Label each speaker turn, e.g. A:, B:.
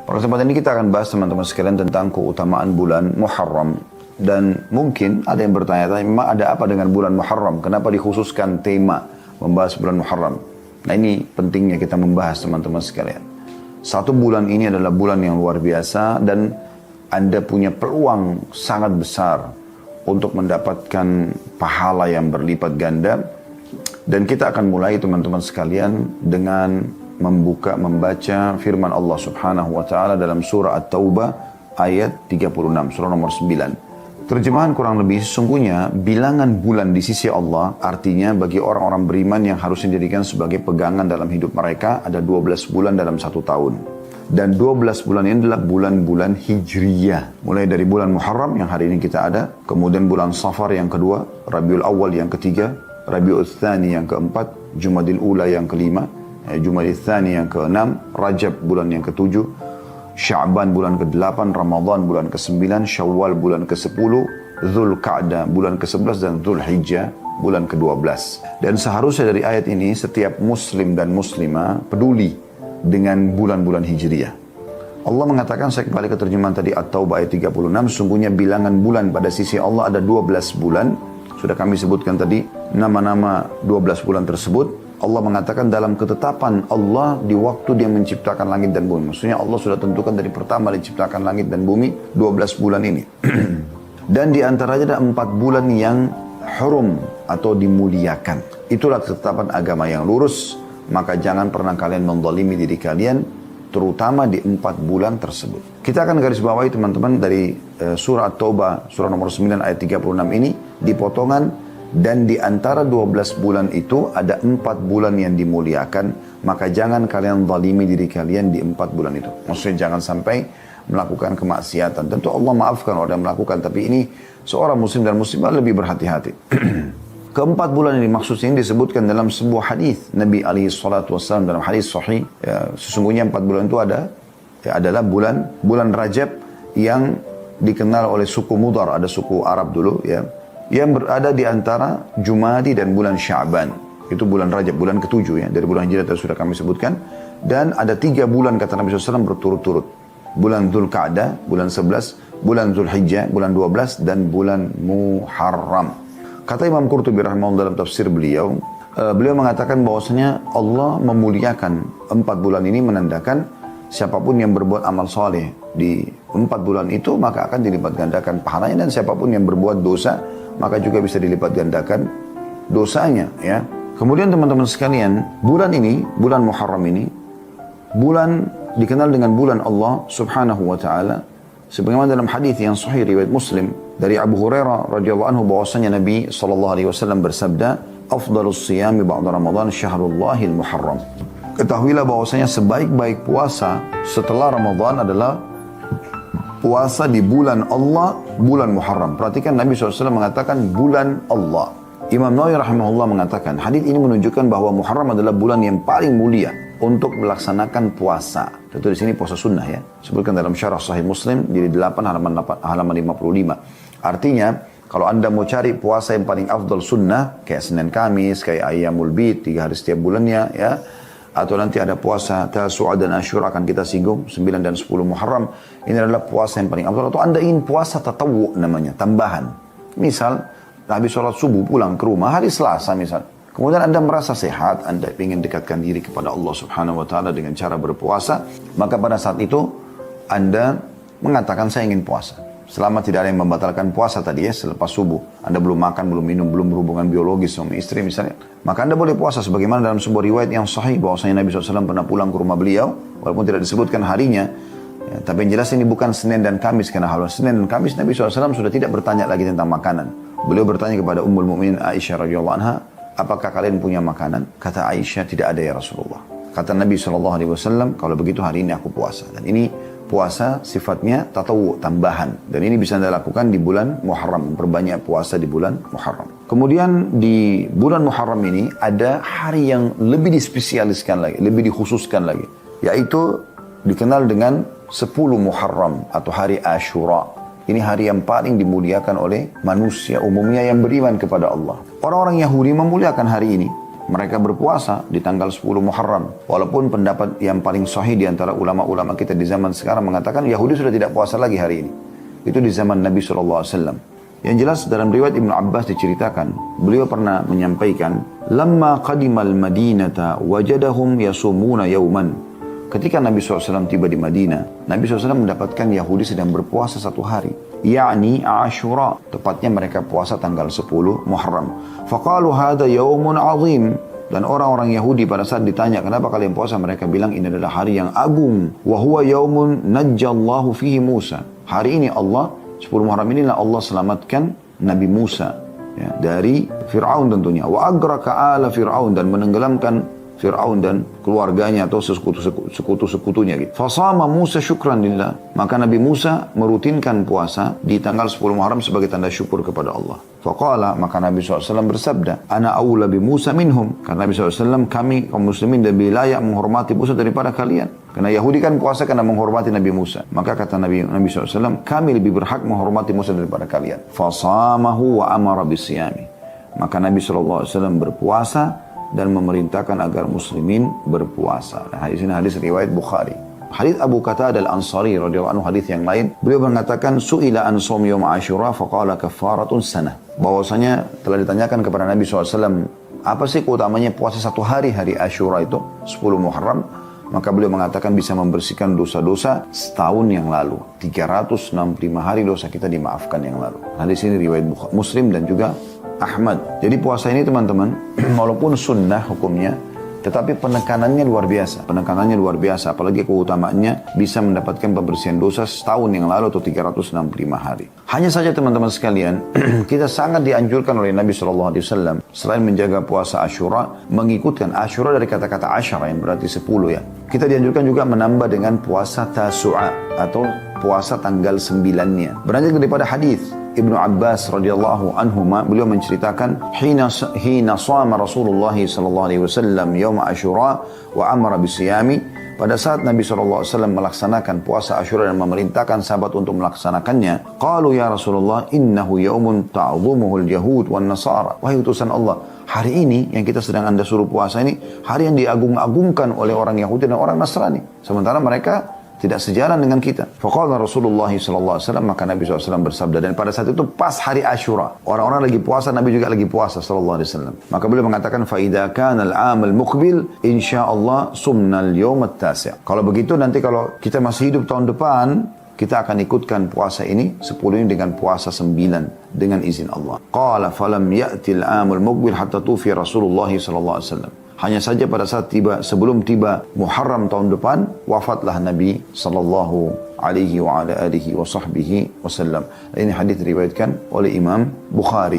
A: Pada kesempatan ini kita akan bahas teman-teman sekalian tentang keutamaan bulan Muharram. Dan mungkin ada yang bertanya-tanya, memang ada apa dengan bulan Muharram? Kenapa dikhususkan tema membahas bulan Muharram? Nah, ini pentingnya kita membahas teman-teman sekalian. Satu bulan ini adalah bulan yang luar biasa dan Anda punya peluang sangat besar untuk mendapatkan pahala yang berlipat ganda. Dan kita akan mulai teman-teman sekalian dengan membaca firman Allah Subhanahu wa taala dalam surah At-Taubah ayat 36, surah nomor 9. Terjemahan kurang lebih, sesungguhnya bilangan bulan di sisi Allah artinya bagi orang-orang beriman yang harus dijadikan sebagai pegangan dalam hidup mereka ada 12 bulan dalam satu tahun. Dan 12 bulan ini adalah bulan-bulan Hijriyah. Mulai dari bulan Muharram yang hari ini kita ada, kemudian bulan Safar yang kedua, Rabiul Awal yang ketiga, Rabiul Tsani yang keempat, Jumadil Ula yang kelima, Jumadil Tsani yang keenam, Rajab bulan yang ketujuh, Sya'ban bulan ke-8, Ramadan bulan ke-9, Syawal bulan ke-10, Dzulqa'dah bulan ke-11 dan Dzulhijjah bulan ke-12. Dan seharusnya dari ayat ini setiap muslim dan muslimah peduli dengan bulan-bulan Hijriyah. Allah mengatakan, saya kembali ke terjemahan tadi At-Taubah ayat 36, sungguhnya bilangan bulan pada sisi Allah ada 12 bulan. Sudah kami sebutkan tadi nama-nama 12 bulan tersebut. Allah mengatakan dalam ketetapan Allah di waktu dia menciptakan langit dan bumi. Maksudnya Allah sudah tentukan dari pertama diciptakan langit dan bumi 12 bulan ini. Dan di antaranya ada 4 bulan yang hurum atau dimuliakan. Itulah ketetapan agama yang lurus. Maka jangan pernah kalian menzalimi diri kalian, terutama di 4 bulan tersebut. Kita akan garis bawahi teman-teman dari surah At-Taubah, surah nomor 9 ayat 36 ini, di potongan. Dan di antara 12 bulan itu ada 4 bulan yang dimuliakan, maka jangan kalian zalimi diri kalian di 4 bulan itu. Maksudnya jangan sampai melakukan kemaksiatan. Tentu Allah maafkan orang yang melakukan, tapi ini seorang muslim dan muslimah lebih berhati-hati. Keempat bulan ini maksudnya ini disebutkan dalam sebuah hadis Nabi SAW dalam hadis sahih. Ya, sesungguhnya 4 bulan itu adalah bulan Rajab yang dikenal oleh suku Mudar, ada suku Arab dulu ya, yang berada di antara Jumadi dan bulan Sya'ban. Itu bulan Rajab, bulan ke-7 ya, dari bulan Hijrah tadi sudah kami sebutkan. Dan ada 3 bulan kata Nabi SAW berturut-turut. Bulan Dzulqa'dah, bulan 11, bulan Dzulhijjah, bulan 12, dan bulan Muharram. Kata Imam Qurtubi rahimahullah dalam tafsir beliau mengatakan bahwasanya Allah memuliakan 4 bulan ini menandakan siapapun yang berbuat amal soleh di 4 bulan itu maka akan dilipat gandakan pahalanya, dan siapapun yang berbuat dosa maka juga bisa dilipat gandakan dosanya ya. Kemudian teman-teman sekalian, bulan ini, bulan Muharram ini, bulan dikenal dengan bulan Allah Subhanahu wa taala. Sebagaimana dalam hadis yang sahih riwayat Muslim dari Abu Hurairah radhiyallahu anhu bahwasanya Nabi sallallahu alaihi wasallam bersabda, "Afdhalus shiyami ba'da Ramadan syahrullahil Muharram." Ketahuilah bahwasanya sebaik-baik puasa setelah Ramadan adalah puasa di bulan Allah, bulan Muharram. Perhatikan Nabi SAW mengatakan bulan Allah. Imam Nawawi rahimahullah mengatakan hadis ini menunjukkan bahwa Muharram adalah bulan yang paling mulia untuk melaksanakan puasa. Tentu di sini puasa sunnah ya. Sebutkan dalam syarah Sahih Muslim di 8 halaman 55. Artinya kalau Anda mau cari puasa yang paling afdal sunnah kayak Senin Kamis, kayak Ayyamul Bid 3 hari setiap bulannya ya. Atau nanti ada puasa Tasu'a dan Asyura akan kita singgung 9 dan 10 Muharram. Ini adalah puasa yang paling afdal. Atau Anda ingin puasa tatawu namanya, tambahan. Misal habis sholat subuh pulang ke rumah hari Selasa misal. Kemudian Anda merasa sehat, Anda ingin dekatkan diri kepada Allah Subhanahu wa taala dengan cara berpuasa, maka pada saat itu Anda mengatakan saya ingin puasa. Selama tidak ada yang membatalkan puasa tadi ya, selepas subuh. Anda belum makan, belum minum, belum berhubungan biologis sama istri misalnya. Maka Anda boleh puasa sebagaimana dalam sebuah riwayat yang sahih bahwasanya Nabi SAW pernah pulang ke rumah beliau, walaupun tidak disebutkan harinya. Ya, tapi yang jelas ini bukan Senin dan Kamis, karena hari Senin dan Kamis Nabi SAW sudah tidak bertanya lagi tentang makanan. Beliau bertanya kepada Ummul Mukminin Aisyah radhiyallahu anha, apakah kalian punya makanan? Kata Aisyah, tidak ada ya Rasulullah. Kata Nabi SAW, kalau begitu hari ini aku puasa. Dan ini puasa sifatnya tatawu, tambahan. Dan ini bisa Anda lakukan di bulan Muharram, memperbanyak puasa di bulan Muharram. Kemudian di bulan Muharram ini ada hari yang lebih dispesialiskan lagi, lebih dikhususkan lagi. Yaitu dikenal dengan 10 Muharram atau hari Asyura. Ini hari yang paling dimuliakan oleh manusia umumnya yang beriman kepada Allah. Orang-orang Yahudi memuliakan hari ini. mereka berpuasa di tanggal 10 Muharram. Walaupun pendapat yang paling sahih di antara ulama-ulama kita di zaman sekarang mengatakan Yahudi sudah tidak puasa lagi hari ini. Itu di zaman Nabi SAW. Yang jelas dalam riwayat Ibnu Abbas diceritakan, beliau pernah menyampaikan, "Lamma qadimal Madinata wajadahum yasumuna yauman." Ketika Nabi SAW tiba di Madinah, Nabi SAW mendapatkan Yahudi sedang berpuasa satu hari. Ya'ni Ashura, tepatnya mereka puasa tanggal 10 Muharram. Faqalu hadha yaumun azim. Dan orang-orang Yahudi pada saat ditanya, kenapa kalian puasa? Mereka bilang ini adalah hari yang agung. Wa huwa yaumun najjallahu fihi Musa. Hari ini Allah, 10 Muharram inilah Allah selamatkan Nabi Musa ya, dari Fir'aun tentunya. Wa agraka ala Fir'aun, dan menenggelamkan Fir'aun dan keluarganya atau sekutu-sekutunya gitu. Fasama Musa syukran lillah. Maka Nabi Musa merutinkan puasa di tanggal 10 Muharram sebagai tanda syukur kepada Allah. Faqala, maka Nabi SAW bersabda, Ana awla bi Musa minhum. Karena Nabi SAW, kami kaum muslimin lebih layak menghormati Musa daripada kalian. Karena Yahudi kan puasa karena menghormati Nabi Musa. Maka kata Nabi SAW, kami lebih berhak menghormati Musa daripada kalian. Fasamahu wa amara bisiyami. Maka Nabi SAW berpuasa dan memerintahkan agar muslimin berpuasa. Nah, hadis ini hadis riwayat Bukhari. Hadis Abu Qatadah Al-Ansari radhiyallahu anhu, hadis yang lain, beliau mengatakan su'ila an shaum yaum Asyura faqala kafaratun sanah. Bahwasanya telah ditanyakan kepada Nabi SAW, apa sih keutamanya puasa satu hari Asyura itu 10 Muharram? Maka beliau mengatakan bisa membersihkan dosa-dosa setahun yang lalu. 365 hari dosa kita dimaafkan yang lalu. Hadis ini riwayat Muslim dan juga Ahmad. Jadi puasa ini teman-teman, walaupun sunnah hukumnya, tetapi penekanannya luar biasa. Penekanannya luar biasa, apalagi keutamaannya bisa mendapatkan pembersihan dosa setahun yang lalu atau 365 hari. Hanya saja teman-teman sekalian, kita sangat dianjurkan oleh Nabi SAW, selain menjaga puasa Asyura, mengikutkan Asyura dari kata-kata Asyara yang berarti 10 ya. Kita dianjurkan juga menambah dengan puasa Tasu'a atau puasa tanggal 9-nya. Beranjak daripada hadis Ibnu Abbas radhiyallahu anhuma, beliau menceritakan hina shama Rasulullah sallallahu alaihi wasallam yaum Asyura wa amara bisiyami. Pada saat Nabi SAW melaksanakan puasa Asyura dan memerintahkan sahabat untuk melaksanakannya, qalu ya Rasulullah innahu yaumun ta'dhumuhul yahud wan nasara. Wahai utusan Allah, hari ini yang kita sedang Anda suruh puasa ini hari yang diagung-agungkan oleh orang Yahudi dan orang Nasrani, sementara mereka tidak sejalan dengan kita. Faqala Rasulullah SAW, maka Nabi SAW bersabda, dan pada saat itu pas hari Asyura, orang-orang lagi puasa, Nabi juga lagi puasa SAW. Maka beliau mengatakan, فَإِذَا كَانَ الْعَامَ الْمُقْبِلِ إِنْشَاءَ سُمْنَا الْيَوْمَ التَّاسِعِ. Kalau begitu nanti kalau kita masih hidup tahun depan, kita akan ikutkan puasa ini 10 ini dengan puasa 9 dengan izin Allah. Qala falam ya'ti al-'amul muqbil hatta tufi Rasulullah SAW. Hanya saja pada saat sebelum tiba Muharram tahun depan, wafatlah Nabi sallallahu alaihi wa ala alihi wa sahbihi wasallam. Ini hadis diriwayatkan oleh Imam Bukhari.